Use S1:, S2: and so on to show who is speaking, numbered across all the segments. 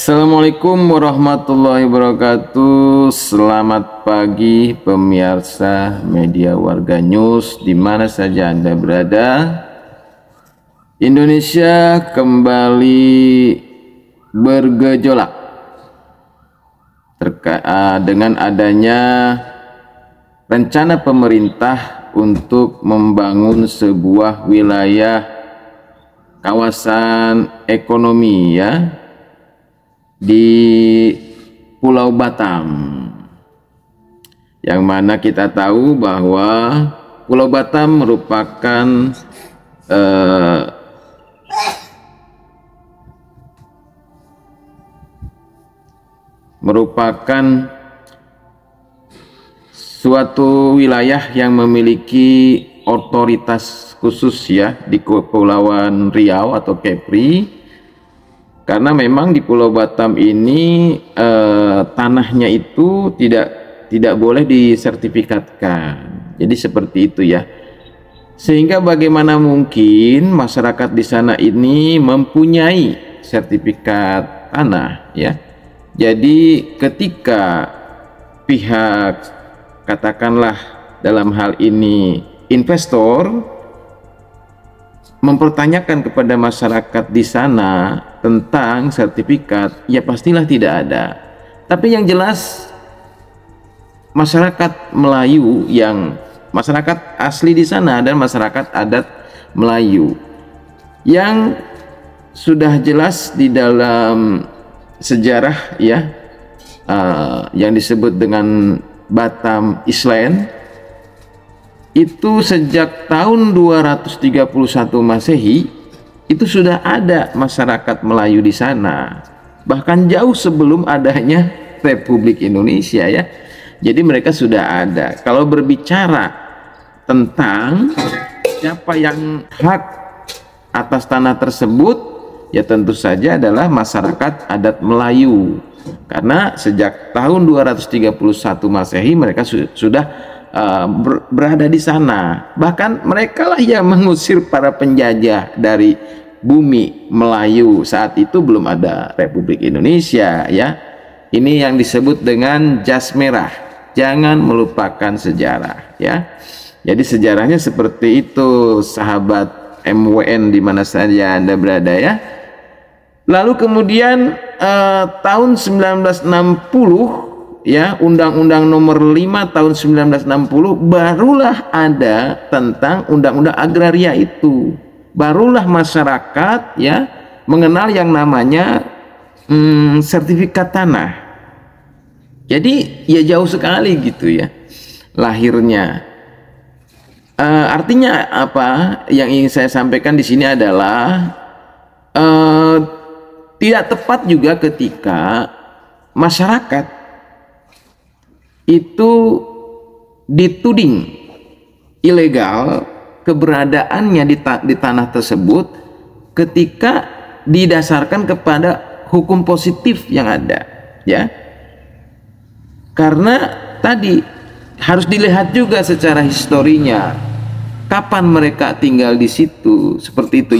S1: Assalamualaikum warahmatullahi wabarakatuh. Selamat pagi pemirsa media Warga News di mana saja Anda berada. Indonesia kembali bergejolak dengan adanya rencana pemerintah untuk membangun sebuah wilayah kawasan ekonomi di Pulau Batam, yang mana kita tahu bahwa Pulau Batam merupakan suatu wilayah yang memiliki otoritas khusus di Kepulauan Riau atau Kepri. Karena memang di Pulau Batam ini tanahnya itu tidak boleh disertifikatkan. Jadi seperti itu Sehingga bagaimana mungkin masyarakat di sana ini mempunyai sertifikat tanah Jadi ketika pihak katakanlah dalam hal ini investor mempertanyakan kepada masyarakat di sana tentang sertifikat, pastilah tidak ada. Tapi yang jelas masyarakat Melayu, yang masyarakat asli di sana dan masyarakat adat Melayu, yang sudah jelas di dalam sejarah yang disebut dengan Batam Island, itu sejak tahun 231 Masehi itu sudah ada masyarakat Melayu di sana, bahkan jauh sebelum adanya Republik Indonesia Jadi mereka sudah ada. Kalau berbicara tentang siapa yang hak atas tanah tersebut, tentu saja adalah masyarakat adat Melayu, karena sejak tahun 231 Masehi mereka sudah berada di sana. Bahkan mereka lah yang mengusir para penjajah dari bumi Melayu. Saat itu belum ada Republik Indonesia Ini yang disebut dengan jas merah. Jangan melupakan sejarah Jadi sejarahnya seperti itu, sahabat MWN di mana saja Anda berada Lalu kemudian tahun 1960 Undang-Undang nomor 5 tahun 1960 barulah ada tentang undang-undang agraria itu. Barulah masyarakat mengenal yang namanya sertifikat tanah. Jadi jauh sekali gitu lahirnya. Artinya apa yang ingin saya sampaikan di sini adalah tidak tepat juga ketika masyarakat itu dituding ilegal keberadaannya di tanah tersebut ketika didasarkan kepada hukum positif yang ada karena tadi harus dilihat juga secara historinya kapan mereka tinggal di situ, seperti itu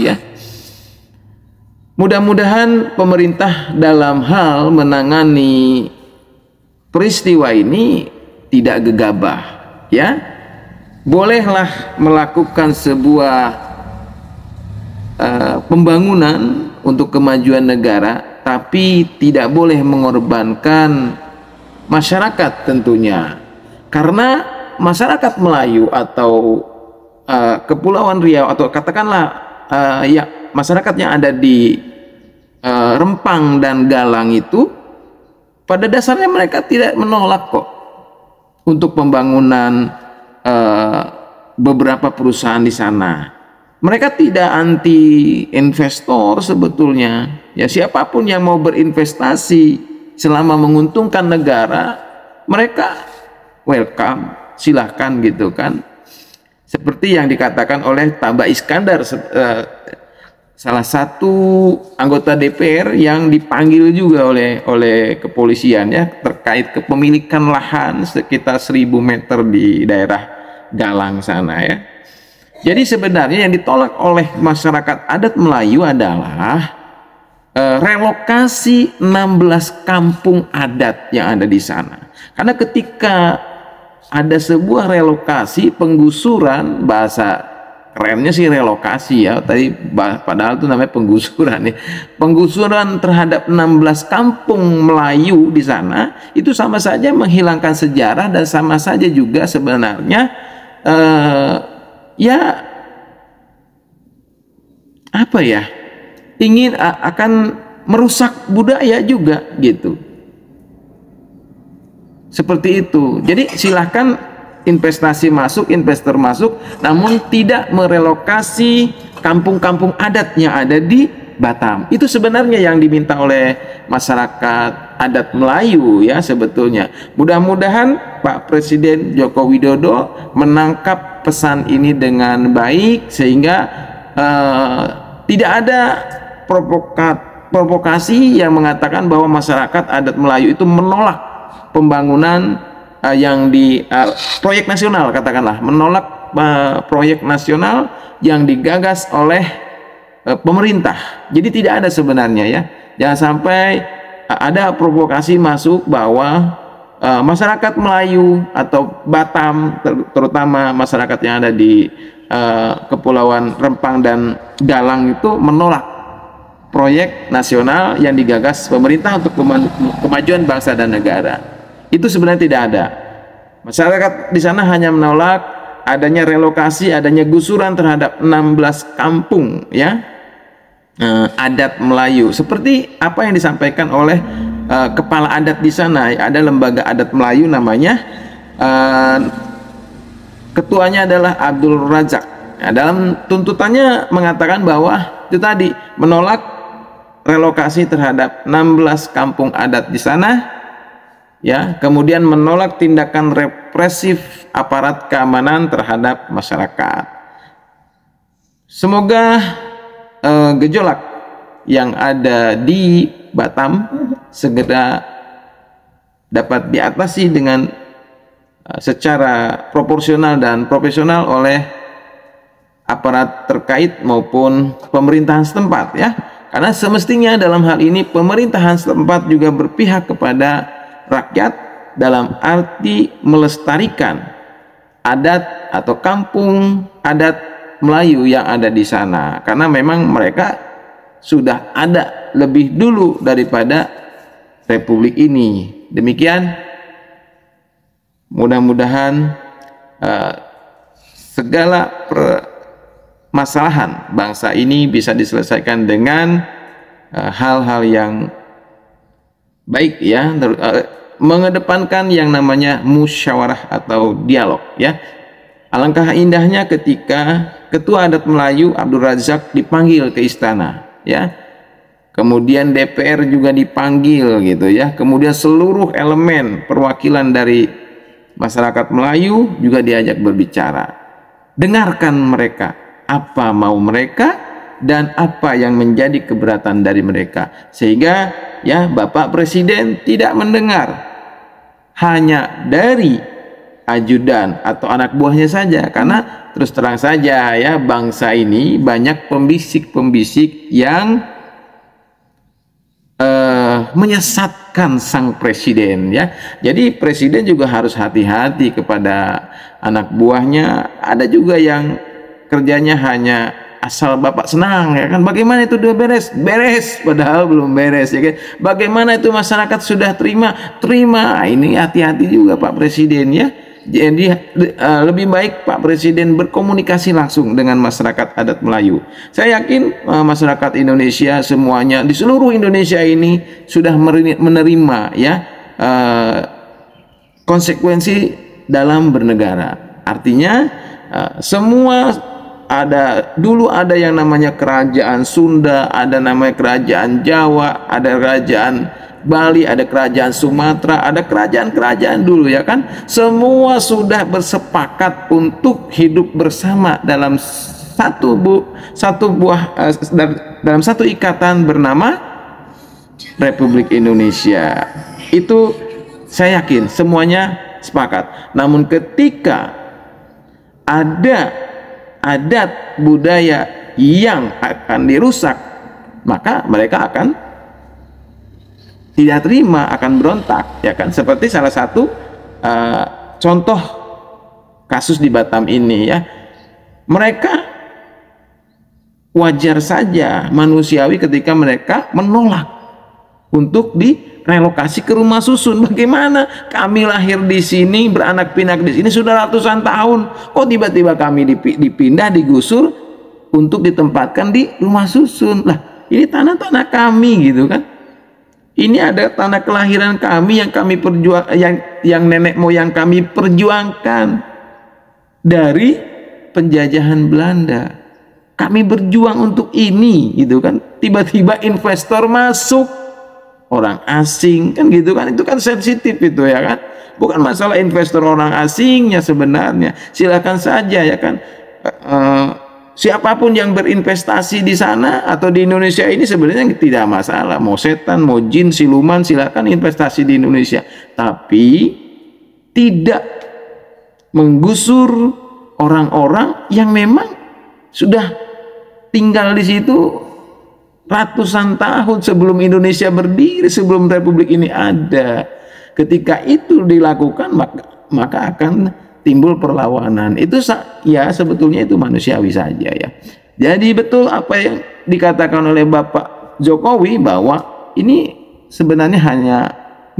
S1: Mudah-mudahan pemerintah dalam hal menangani peristiwa ini tidak gegabah Bolehlah melakukan sebuah pembangunan untuk kemajuan negara, tapi tidak boleh mengorbankan masyarakat tentunya. Karena masyarakat Melayu atau Kepulauan Riau, atau katakanlah masyarakat yang ada di Rempang dan Galang itu, pada dasarnya mereka tidak menolak kok untuk pembangunan beberapa perusahaan di sana. Mereka tidak anti investor sebetulnya. Siapapun yang mau berinvestasi selama menguntungkan negara, mereka welcome, silahkan gitu kan. Seperti yang dikatakan oleh Taba Iskandar, salah satu anggota DPR yang dipanggil juga oleh kepolisian terkait kepemilikan lahan sekitar 1000 meter di daerah Galang sana Jadi sebenarnya yang ditolak oleh masyarakat adat Melayu adalah relokasi 16 kampung adat yang ada di sana. Karena ketika ada sebuah relokasi, penggusuran, bahasa kerennya sih relokasi ya, tadi padahal itu namanya penggusuran ya. Penggusuran terhadap 16 kampung Melayu di sana itu sama saja menghilangkan sejarah dan sama saja juga sebenarnya ya apa ya, ingin akan merusak budaya juga gitu. Seperti itu. Jadi silahkan investasi masuk, investor masuk, namun tidak merelokasi kampung-kampung adat yang ada di Batam. Itu sebenarnya yang diminta oleh masyarakat adat Melayu ya sebetulnya. Mudah-mudahan Pak Presiden Joko Widodo menangkap pesan ini dengan baik sehingga tidak ada provokasi yang mengatakan bahwa masyarakat adat Melayu itu menolak pembangunan yang di proyek nasional, katakanlah menolak proyek nasional yang digagas oleh pemerintah. Jadi tidak ada sebenarnya ya, jangan sampai ada provokasi masuk bahwa masyarakat Melayu atau Batam, terutama masyarakat yang ada di Kepulauan Rempang dan Galang itu menolak proyek nasional yang digagas pemerintah untuk kemajuan bangsa dan negara. Itu sebenarnya tidak ada. Masyarakat di sana hanya menolak adanya relokasi, adanya gusuran terhadap 16 kampung ya adat Melayu. Seperti apa yang disampaikan oleh kepala adat di sana. Ada lembaga adat Melayu namanya, ketuanya adalah Abdul Razak. Nah, dalam tuntutannya mengatakan bahwa itu tadi menolak relokasi terhadap 16 kampung adat di sana. Ya, kemudian menolak tindakan represif aparat keamanan terhadap masyarakat. Semoga gejolak yang ada di Batam segera dapat diatasi dengan secara proporsional dan profesional oleh aparat terkait maupun pemerintahan setempat ya. Karena semestinya dalam hal ini pemerintahan setempat juga berpihak kepada rakyat dalam arti melestarikan adat atau kampung adat Melayu yang ada di sana, karena memang mereka sudah ada lebih dulu daripada Republik ini. Demikian, mudah-mudahan segala permasalahan bangsa ini bisa diselesaikan dengan hal-hal yang baik ya, mengedepankan yang namanya musyawarah atau dialog ya. Alangkah indahnya ketika Ketua Adat Melayu Abdul Razak dipanggil ke istana ya. Kemudian DPR juga dipanggil gitu ya. Kemudian seluruh elemen perwakilan dari masyarakat Melayu juga diajak berbicara. Dengarkan mereka, apa mau mereka dan apa yang menjadi keberatan dari mereka, sehingga ya Bapak Presiden tidak mendengar hanya dari ajudan atau anak buahnya saja, karena terus terang saja ya, bangsa ini banyak pembisik-pembisik yang menyesatkan sang presiden ya. Jadi presiden juga harus hati-hati kepada anak buahnya. Ada juga yang kerjanya hanya asal bapak senang ya kan, bagaimana itu udah beres padahal belum beres ya kan, bagaimana itu masyarakat sudah terima. Ini hati-hati juga Pak Presiden ya. Jadi lebih baik Pak Presiden berkomunikasi langsung dengan masyarakat adat Melayu. Saya yakin masyarakat Indonesia semuanya di seluruh Indonesia ini sudah menerima ya konsekuensi dalam bernegara. Artinya semua dulu ada yang namanya kerajaan Sunda, ada namanya kerajaan Jawa, ada kerajaan Bali, ada kerajaan Sumatera, ada kerajaan-kerajaan dulu ya kan. Semua sudah bersepakat untuk hidup bersama dalam dalam satu ikatan bernama Republik Indonesia. Itu saya yakin semuanya sepakat. Namun ketika ada adat budaya yang akan dirusak, maka mereka akan tidak terima akan berontak, ya kan? Seperti salah satu contoh kasus di Batam ini, ya. Mereka wajar saja, manusiawi ketika mereka menolak untuk direlokasi ke rumah susun. Bagaimana kami lahir di sini, beranak pinak di sini sudah ratusan tahun, kok tiba-tiba kami dipindah, digusur untuk ditempatkan di rumah susun? Lah, ini tanah-tanah kami, gitu kan? Ini ada tanah kelahiran kami yang kami yang nenek moyang kami perjuangkan dari penjajahan Belanda. Kami berjuang untuk ini, gitu kan? Tiba-tiba investor masuk, orang asing, kan gitu kan? Itu kan sensitif itu, ya kan? Bukan masalah investor orang asingnya sebenarnya. Silakan saja, ya kan? Siapapun yang berinvestasi di sana atau di Indonesia ini sebenarnya tidak masalah. Mau setan, mau jin, siluman, silakan investasi di Indonesia. Tapi tidak menggusur orang-orang yang memang sudah tinggal di situ ratusan tahun sebelum Indonesia berdiri, sebelum Republik ini ada. Ketika itu dilakukan, maka akan timbul perlawanan. Itu ya sebetulnya itu manusiawi saja, ya. Jadi betul apa yang dikatakan oleh Bapak Jokowi bahwa ini sebenarnya hanya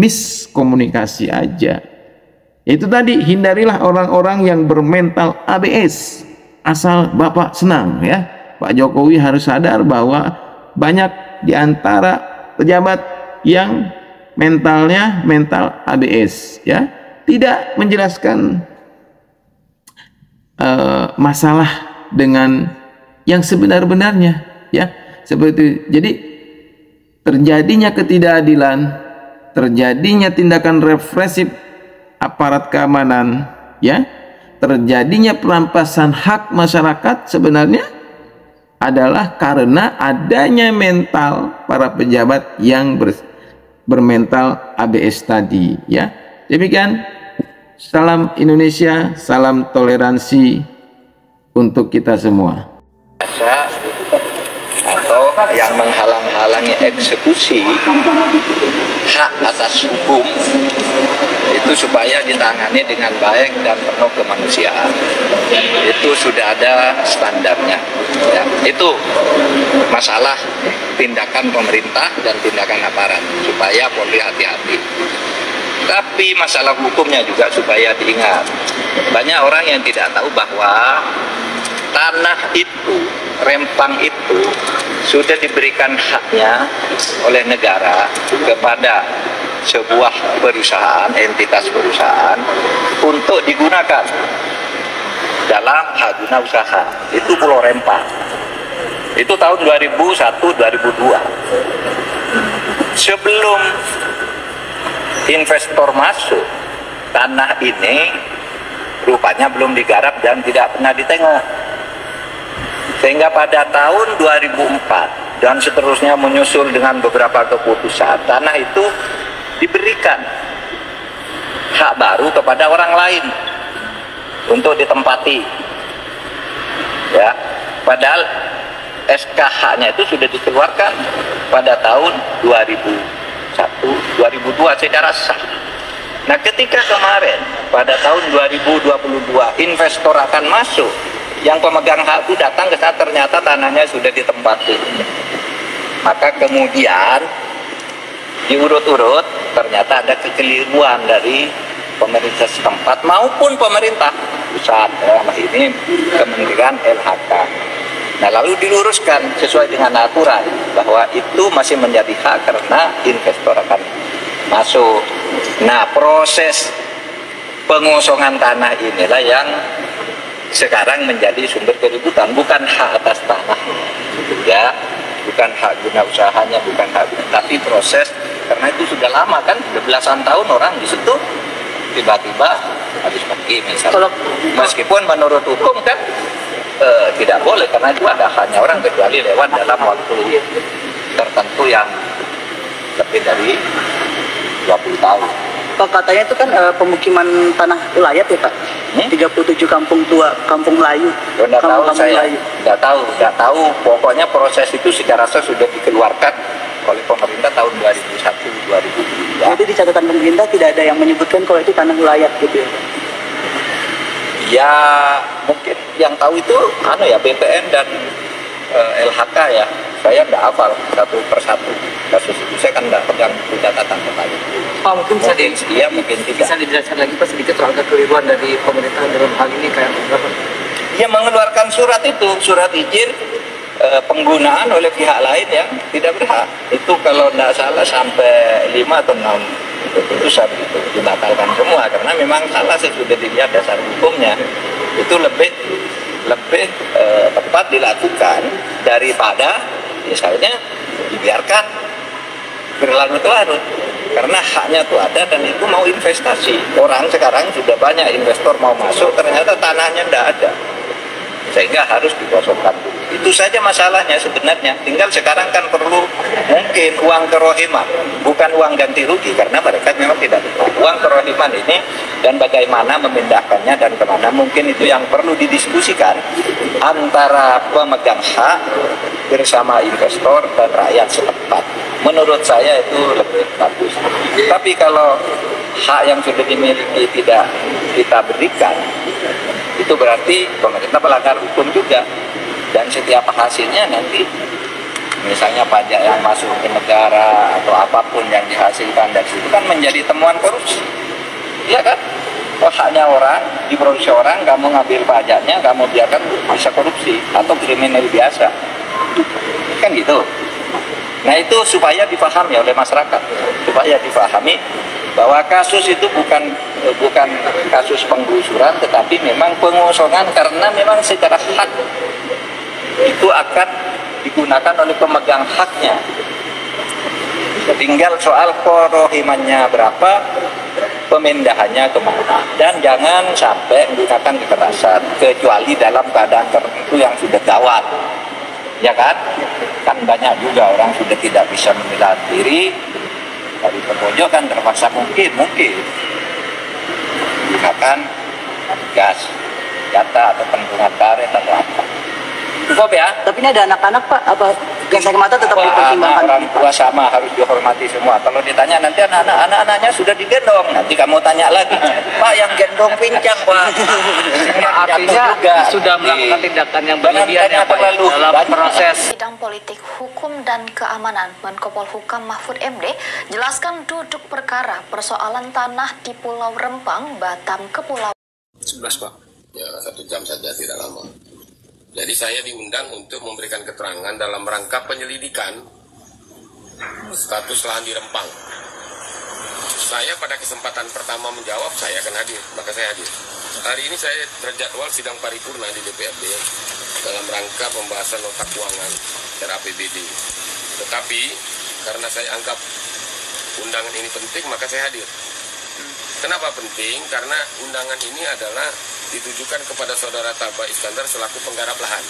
S1: miskomunikasi aja. Itu tadi, hindarilah orang-orang yang bermental ABS asal Bapak senang, ya. Pak Jokowi harus sadar bahwa banyak di antara pejabat yang mentalnya mental ABS, ya, tidak menjelaskan masalah dengan yang sebenar-benarnya, ya. Seperti itu. Jadi terjadinya ketidakadilan, terjadinya tindakan represif aparat keamanan, ya, terjadinya perampasan hak masyarakat sebenarnya adalah karena adanya mental para pejabat yang bermental ABS tadi, ya. Demikian. Salam Indonesia, salam toleransi untuk kita semua.
S2: Atau yang menghalang-halangi eksekusi hak atas hukum itu supaya ditangani dengan baik dan penuh kemanusiaan. Itu sudah ada standarnya, ya. Itu masalah tindakan pemerintah dan tindakan aparat, supaya Polri hati-hati. Tapi masalah hukumnya juga supaya diingat. Banyak orang yang tidak tahu bahwa tanah itu, Rempang itu sudah diberikan haknya oleh negara kepada sebuah perusahaan, entitas perusahaan untuk digunakan dalam hak guna usaha. Itu Pulau Rempang. Itu tahun 2001-2002. Sebelum investor masuk, tanah ini rupanya belum digarap dan tidak pernah ditengok. Sehingga pada tahun 2004 dan seterusnya menyusul dengan beberapa keputusan, tanah itu diberikan hak baru kepada orang lain untuk ditempati, ya. Padahal SKH-nya itu sudah dikeluarkan pada tahun 2002 secara sah. Nah, ketika kemarin pada tahun 2022 investor akan masuk, yang pemegang hak itu datang ke saat ternyata tanahnya sudah ditempati. Maka kemudian diurut-urut ternyata ada kekeliruan dari pemerintah setempat maupun pemerintah pusat, dalam ini Kementerian LHK. Nah, lalu diluruskan sesuai dengan aturan bahwa itu masih menjadi hak karena investor akan masuk. Nah, proses pengosongan tanah inilah yang sekarang menjadi sumber keributan, bukan hak atas tanah, ya, bukan hak guna usahanya, bukan hak guna, tapi proses, karena itu sudah lama kan, belasan tahun orang di situ tiba-tiba habis pergi misalnya. Meskipun menurut hukum kan tidak boleh, karena itu ada haknya orang kecuali lewat dalam waktu tertentu yang lebih dari 20 tahun.
S3: Pak, katanya itu kan pemukiman tanah ulayat ya Pak, 37 kampung tua, kampung Melayu.
S2: Nggak tahu saya, nggak tahu. Pokoknya proses itu secara sah sudah dikeluarkan oleh pemerintah tahun 2001-2002.
S3: Jadi di catatan pemerintah tidak ada yang menyebutkan kalau itu tanah ulayat gitu ya?
S2: Ya mungkin yang tahu itu BPN dan LHK ya. Saya nggak hafal satu persatu kasus itu. Saya kan nggak pegang catatan kembali.
S4: Pak, mungkin
S2: mungkin tidak.
S4: Bisa dijelaskan lagi Pak sedikit soal kekeliruan dari pemerintah dalam hal ini kayak berapa?
S2: Ia mengeluarkan surat itu, surat izin penggunaan oleh pihak lain yang tidak berhak. Itu kalau tidak salah sampai 5 atau 6 keputusan itu dibatalkan semua karena memang salah sesudah dilihat dasar hukumnya. Itu lebih tepat dilakukan daripada misalnya dibiarkan berlarut-larut karena haknya itu ada dan itu mau investasi. Orang sekarang sudah banyak investor mau masuk, ternyata tanahnya tidak ada sehingga harus dikosongkan. Itu saja masalahnya sebenarnya. Tinggal sekarang kan perlu mungkin uang kerohiman, bukan uang ganti rugi karena mereka memang tidak berhak. Uang kerohiman ini dan bagaimana memindahkannya dan kemana, mungkin itu yang perlu didiskusikan antara pemegang hak bersama investor dan rakyat setempat. Menurut saya itu lebih bagus. Tapi kalau hak yang sudah dimiliki tidak kita berikan, itu berarti pemerintah melanggar hukum juga. Dan setiap hasilnya nanti misalnya pajak yang masuk ke negara atau apapun yang dihasilkan dari situ kan menjadi temuan korupsi. Iya kan? Oh, haknya orang, diproduksi orang, kamu ngambil pajaknya, kamu biarkan bisa korupsi atau kriminal biasa. Kan gitu. Nah itu supaya dipahami oleh masyarakat, supaya dipahami bahwa kasus itu bukan kasus penggusuran, tetapi memang pengosongan karena memang secara hak itu akan digunakan oleh pemegang haknya. Tinggal soal kerohimannya berapa, pemindahannya kemana, dan jangan sampai menggunakan kekerasan kecuali dalam keadaan tertentu yang sudah gawat, ya kan? Kan banyak juga orang sudah tidak bisa membela diri dari perpojokan terpaksa mungkin menggunakan gas, senjata atau pentungan karet atau apa. Cukup ya.
S3: Tapi ini ada anak-anak Pak, apa gas air mata tetap dipertimbangkan?
S2: Orang tua sama harus dihormati semua. Kalau ditanya nanti anak-anaknya sudah digendong, nanti kamu tanya lagi, Pak yang gendong pincang Pak.
S4: Artinya sudah melakukan tindakan yang berlebihan ya Pak dalam proses.
S5: Bidang politik, hukum dan keamanan Menko Polhukam Mahfud MD jelaskan duduk perkara persoalan tanah di Pulau Rempang, Batam, Kepulauan
S6: 11 Pak. Ya 1 jam saja, tidak lama. Jadi saya diundang untuk memberikan keterangan dalam rangka penyelidikan status lahan di Rempang. Saya pada kesempatan pertama menjawab, saya akan hadir, maka saya hadir. Hari ini saya terjadwal sidang paripurna di DPRD dalam rangka pembahasan nota keuangan RAPBD. Tetapi karena saya anggap undangan ini penting, maka saya hadir. Kenapa penting? Karena undangan ini adalah ditujukan kepada saudara Taba Iskandar selaku penggarap lahan.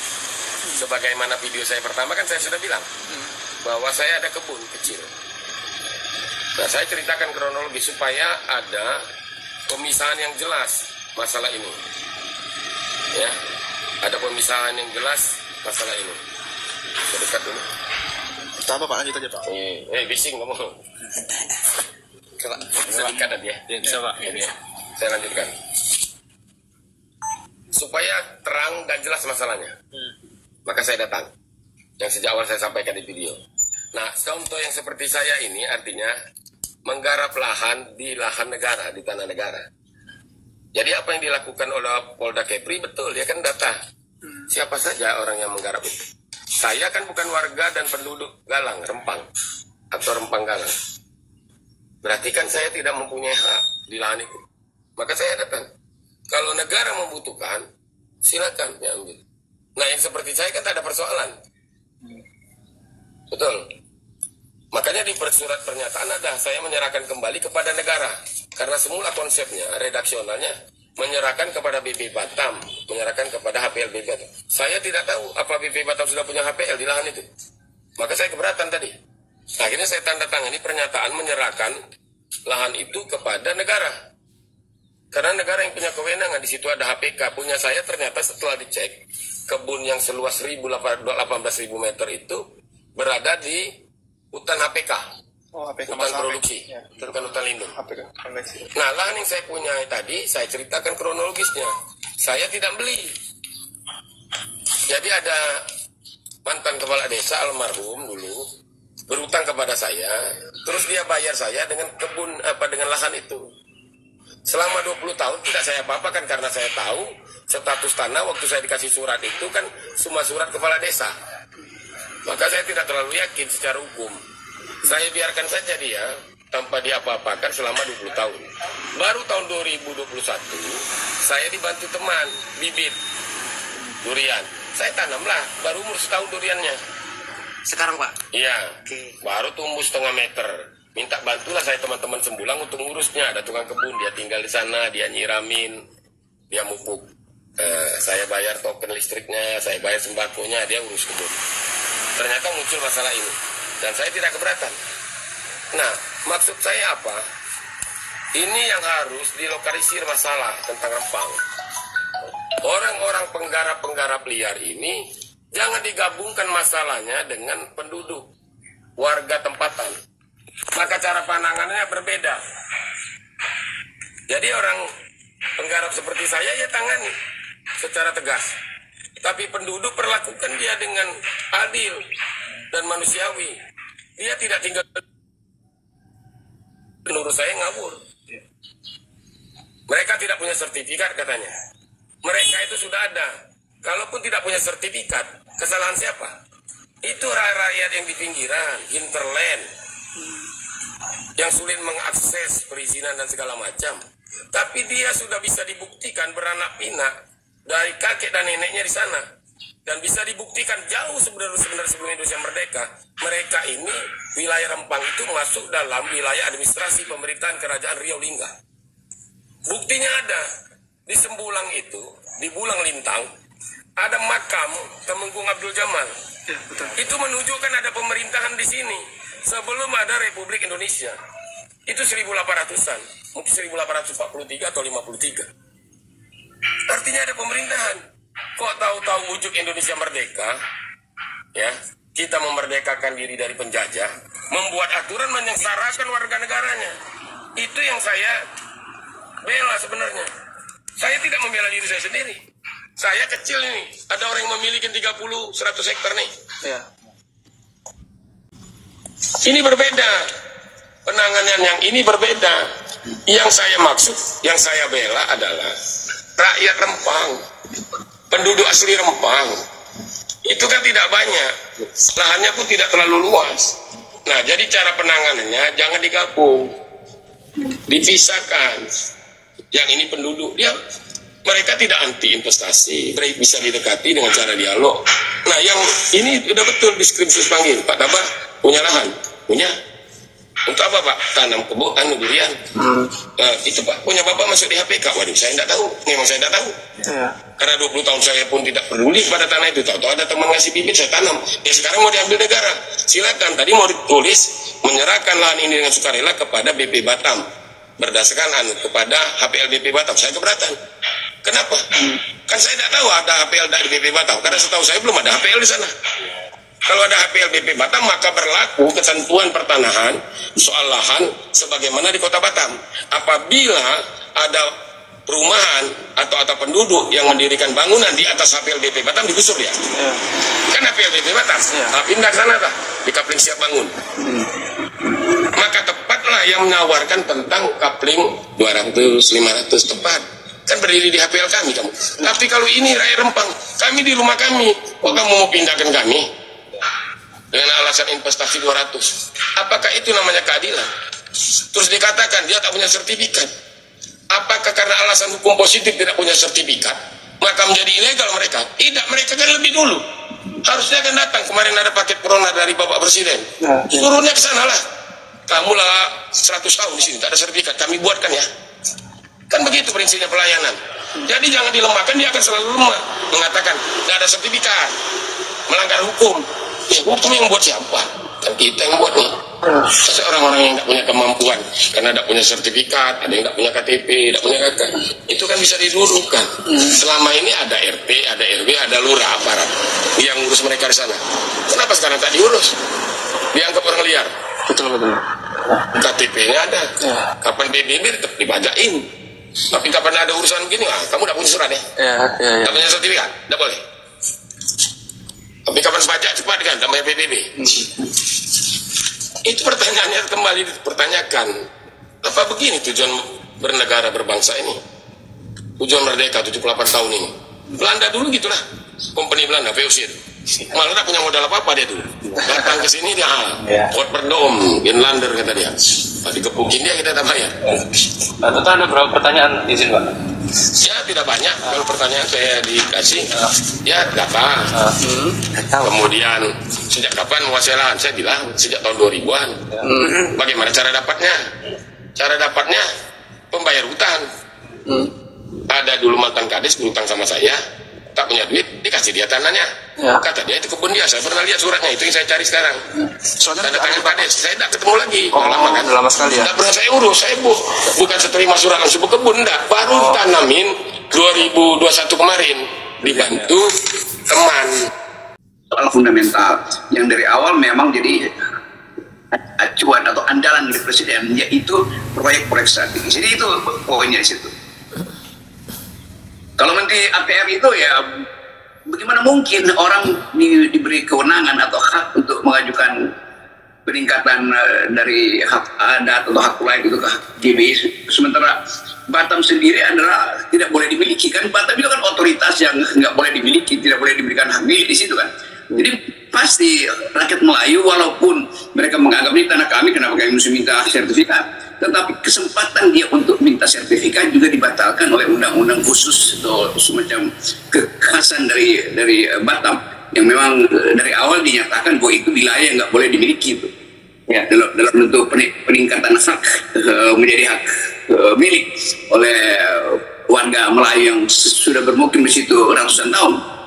S6: Sebagaimana video saya pertama kan saya sudah bilang bahwa saya ada kebun kecil. Nah, saya ceritakan kronologi supaya ada pemisahan yang jelas masalah ini. Ya, ada pemisahan yang jelas masalah ini. Sedekat dulu.
S7: Apa Pak, lanjut aja Pak.
S6: Bising kamu. Sedikit aja.
S7: Ya, bisa Pak.
S6: Saya lanjutkan. Supaya terang dan jelas masalahnya. Maka saya datang. Yang sejak awal saya sampaikan di video. Nah, contoh yang seperti saya ini artinya menggarap lahan di lahan negara, di tanah negara. Jadi apa yang dilakukan oleh Polda Kepri betul, dia kan data. Siapa saja orang yang menggarap itu. Saya kan bukan warga dan penduduk Galang, Rempang. Atau Rempang Galang. Berarti kan saya tidak mempunyai hak di lahan itu. Maka saya datang. Kalau negara membutuhkan, silakan diambil. Nah yang seperti saya kan tak ada persoalan. Betul. Makanya di surat pernyataan ada saya menyerahkan kembali kepada negara. Karena semula konsepnya, redaksionalnya, menyerahkan kepada BP Batam, menyerahkan kepada HPL BP Batam. Saya tidak tahu apa BP Batam sudah punya HPL di lahan itu. Maka saya keberatan tadi. Akhirnya saya tanda tangani pernyataan menyerahkan lahan itu kepada negara. Karena negara yang punya kewenangan, di situ ada HPK. Punya saya ternyata setelah dicek, kebun yang seluas 18.000 meter itu berada di hutan HPK.
S7: Oh, HPK
S6: Hutan produksi, bukan hutan lindung. Nah, lahan yang saya punya tadi, saya ceritakan kronologisnya. Saya tidak beli. Jadi ada mantan kepala desa almarhum dulu berutang kepada saya, terus dia bayar saya dengan dengan lahan itu. Selama 20 tahun tidak saya apa-apakan karena saya tahu status tanah waktu saya dikasih surat itu kan semua surat kepala desa. Maka saya tidak terlalu yakin secara hukum. Saya biarkan saja dia tanpa diapa-apakan selama 20 tahun. Baru tahun 2021 saya dibantu teman bibit durian. Saya tanamlah, baru umur setahun duriannya.
S3: Sekarang Pak?
S6: Iya, baru tumbuh setengah meter. Minta bantulah saya teman-teman Sembulang untuk ngurusnya. Ada tukang kebun, dia tinggal di sana, dia nyiramin, dia mupuk. Saya bayar token listriknya, saya bayar sembakonya, dia urus kebun. Ternyata muncul masalah ini, dan saya tidak keberatan. Nah, maksud saya apa? Ini yang harus dilokalisir masalah tentang Rempang. Orang-orang penggarap-penggarap liar ini jangan digabungkan masalahnya dengan penduduk, warga tempatan. Maka cara penanganannya berbeda. Jadi orang penggarap seperti saya ya tangani secara tegas. Tapi penduduk perlakukan dia dengan adil dan manusiawi. Dia tidak tinggal, menurut saya ngawur. Mereka tidak punya sertifikat katanya. Mereka itu sudah ada. Kalaupun tidak punya sertifikat, kesalahan siapa? Itu rakyat yang di pinggiran, hinterland, yang sulit mengakses perizinan dan segala macam. Tapi dia sudah bisa dibuktikan beranak pinak dari kakek dan neneknya di sana. Dan bisa dibuktikan jauh sebenarnya sebelum Indonesia merdeka. Mereka ini, wilayah Rempang itu masuk dalam wilayah administrasi pemerintahan Kerajaan Riau Lingga. Buktinya ada. Di Sembulang itu, di Bulang Lintang, ada makam Temenggung Abdul Jamal.
S3: Ya, betul.
S6: Itu menunjukkan ada pemerintahan di sini sebelum ada Republik Indonesia. Itu 1800-an, mungkin 1843 atau 53. Artinya ada pemerintahan. Kok tahu-tahu wujud Indonesia merdeka, ya, kita memerdekakan diri dari penjajah, membuat aturan menyengsarakan warga negaranya. Itu yang saya bela sebenarnya. Saya tidak membela diri saya sendiri. Saya kecil ini, ada orang yang memiliki 30-100 hektar nih.
S3: Ya.
S6: Ini berbeda. Penanganan yang ini berbeda. Yang saya maksud, yang saya bela adalah rakyat Rempang, penduduk asli Rempang. Itu kan tidak banyak, lahannya pun tidak terlalu luas. Nah, jadi cara penanganannya jangan digabung, dipisahkan. Yang ini penduduk, mereka tidak anti investasi, bisa didekati dengan cara dialog. Nah, yang ini udah betul diskripsi panggil, Pak Tabah punya lahan, punya. Untuk apa Pak? Tanam kebun, durian. Itu Pak, punya Bapak masuk di HPK. Waduh, saya tidak tahu, memang saya tidak tahu. Ya. Karena 20 tahun saya pun tidak peduli pada tanah itu. Tahu-tahu ada teman ngasih bibit, saya tanam. Ya sekarang mau diambil negara, silakan. Tadi mau ditulis menyerahkan lahan ini dengan sukarela kepada BP Batam. Berdasarkan kepada HPL BP Batam, saya keberatan. Kenapa? Kan saya tidak tahu ada HPL dari BP Batam, karena setahu saya belum ada HPL di sana. Kalau ada HPL BP Batam, maka berlaku ketentuan pertanahan soal lahan sebagaimana di Kota Batam. Apabila ada perumahan atau penduduk yang mendirikan bangunan di atas HPL BP Batam, digusur dia. Kan HPL BP Batam, pindah ke sana tak? Di Kapling Siap Bangun. Maka tepatlah yang menawarkan tentang kapling 200-500 tepat. Kan berdiri di HPL kami kamu. Tapi kalau ini rakyat Rempang, kami di rumah kami, kok kamu mau pindahkan kami? Dengan alasan investasi 200. Apakah itu namanya keadilan? Terus dikatakan dia tak punya sertifikat. Apakah karena alasan hukum positif tidak punya sertifikat, maka menjadi ilegal mereka? Tidak, mereka kan lebih dulu. Harusnya kan datang, kemarin ada paket corona dari Bapak Presiden. Turunnya ke sana lah. Kamu lah 100 tahun di sini, tak ada sertifikat, kami buatkan ya. Kan begitu prinsipnya pelayanan. Jadi jangan dilemahkan, dia akan selalu lemah. Mengatakan, tidak ada sertifikat, melanggar hukum. Ya, hukum yang buat siapa? Kan kita yang buat nih. Orang-orang yang tidak punya kemampuan, karena tidak punya sertifikat, ada yang tidak punya KTP, tidak punya KK, itu kan bisa didudukan. Selama ini ada RT, ada RW, ada lurah aparat yang ngurus mereka di sana. Kenapa sekarang tak diurus? dianggap orang liar.
S7: Betul.
S6: KTP-nya ada. Kapan PBB tetap dibajain. Tapi kapan ada urusan begini, kamu tidak punya surat ya? Tidak punya sertifikat, tidak boleh. Tapi kapan pajak cepat kan, namanya PBB. Itu pertanyaannya kembali dipertanyakan. Apa begini tujuan bernegara berbangsa ini? Tujuan merdeka 78 tahun ini. Belanda dulu gitulah. Company Belanda, VOC itu. Malah tidak punya modal apa-apa dia dulu. Datang ke sini dia, Rotterdam, Inlander kata dia. Tapi kepukin dia kita tak bayar.
S4: Tentu ada beberapa pertanyaan izin Pak.
S6: Ya tidak banyak. Kalau pertanyaan saya dikasih, ya datang. Kemudian sejak kapan menguasai lahan? Saya bilang sejak tahun 2000-an. Bagaimana cara dapatnya? Cara dapatnya pembayar hutang. Ada dulu mantan kades berhutang sama saya, tak punya duit, dikasih dia tanahnya. Kata dia itu kebun dia. Saya pernah lihat suratnya, itu yang saya cari sekarang. Tanda tangan kades. Saya tidak ketemu lagi. Lama kan?
S7: Lama sekali ya.
S6: Tidak pernah saya urus. Saya bukan seterima surat langsung berkebun, enggak. Baru tanamin 2021 kemarin, dibantu teman.
S8: Soal fundamental yang dari awal memang jadi acuan atau andalan dari presiden, yaitu proyek-proyek strategis. Jadi itu poinnya di situ. Kalau Menteri APR itu ya bagaimana mungkin orang diberi kewenangan atau hak untuk mengajukan peningkatan dari hak adat atau hak lain itu ke GBI, sementara Batam sendiri adalah tidak boleh dimiliki kan. Batam itu kan otoritas yang nggak boleh dimiliki, tidak boleh diberikan hak milik di situ kan. Jadi pasti rakyat Melayu walaupun mereka menganggap ini tanah kami, kenapa kami mesti minta sertifikat, tetapi kesempatan dia untuk minta sertifikat juga dibatalkan oleh undang-undang khusus atau semacam kekhasan dari Batam yang memang dari awal dinyatakan bahwa itu wilayah yang nggak boleh dimiliki itu. Ya, dalam bentuk peningkatan hak menjadi hak milik oleh warga Melayu yang sudah bermukim di situ ratusan tahun.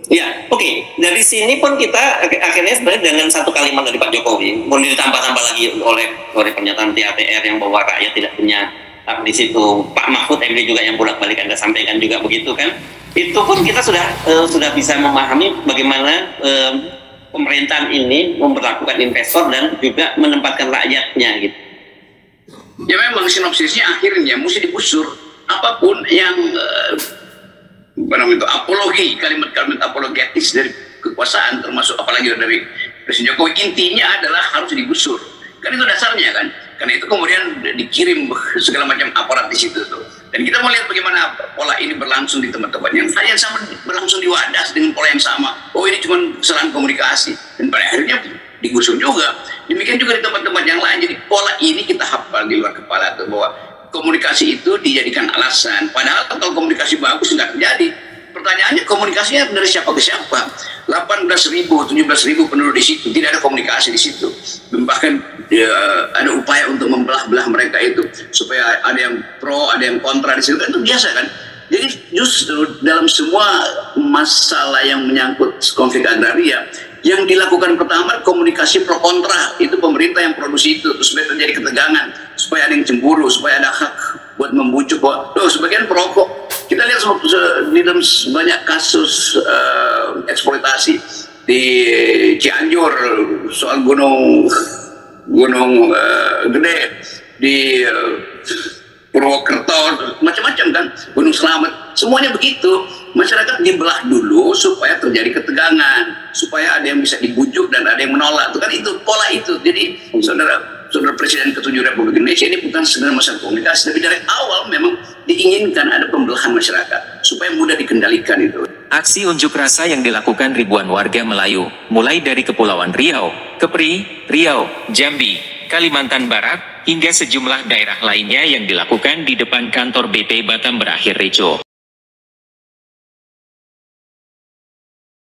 S9: Ya, oke. Dari sini pun kita akhirnya sebenarnya dengan satu kalimat dari Pak Jokowi, boleh ditambah-tambah lagi oleh pernyataan TATR yang bahwa rakyat tidak punya hak di situ. Pak Mahfud MD juga yang bolak-balik Anda sampaikan juga begitu kan? Itu pun kita sudah bisa memahami bagaimana pemerintahan ini memperlakukan investor dan juga menempatkan rakyatnya gitu.
S8: Ya memang sinopsisnya akhirnya mesti digusur apapun yang apologi, kalimat-kalimat apologetis dari kekuasaan, termasuk apalagi dari Presiden Jokowi, intinya adalah harus digusur. Kan itu dasarnya kan. Karena itu kemudian dikirim segala macam aparat di situ tuh. Dan kita mau lihat bagaimana pola ini berlangsung di tempat-tempat yang sama, berlangsung di Wadas dengan pola yang sama. Oh ini cuma kesalahan komunikasi. Dan pada akhirnya digusur juga. Demikian juga di tempat-tempat yang lain. Jadi pola ini kita hafal di luar kepala tuh, bahwa komunikasi itu dijadikan alasan. Padahal kalau komunikasi bagus nggak terjadi. Pertanyaannya komunikasinya dari siapa ke siapa? 18.000, 17.000 penduduk di situ, tidak ada komunikasi di situ. Bahkan ada upaya untuk membelah-belah mereka itu supaya ada yang pro, ada yang kontra di situ. Kan itu biasa kan? Jadi justru dalam semua masalah yang menyangkut konflik agraria, yang dilakukan pertama komunikasi pro kontra, itu pemerintah yang produksi itu, terus supaya terjadi ketegangan, supaya ada yang cemburu, supaya ada hak buat membujuk bahwa sebagian perokok. Kita lihat di dalam banyak kasus eksploitasi di Cianjur soal gunung gede, di Purwokerto, macam-macam kan, Gunung Slamet, semuanya begitu. Masyarakat dibelah dulu supaya terjadi ketegangan, supaya ada yang bisa dibujuk dan ada yang menolak. Itu kan itu pola itu. Jadi saudara Presiden ke-7 Republik Indonesia ini bukan sekedar masalah komunikasi, tapi dari awal memang diinginkan ada pembelahan masyarakat supaya mudah dikendalikan itu.
S10: Aksi unjuk rasa yang dilakukan ribuan warga Melayu, mulai dari Kepulauan Riau, Kepri, Riau, Jambi, Kalimantan Barat, hingga sejumlah daerah lainnya yang dilakukan di depan kantor BP Batam berakhir ricuh.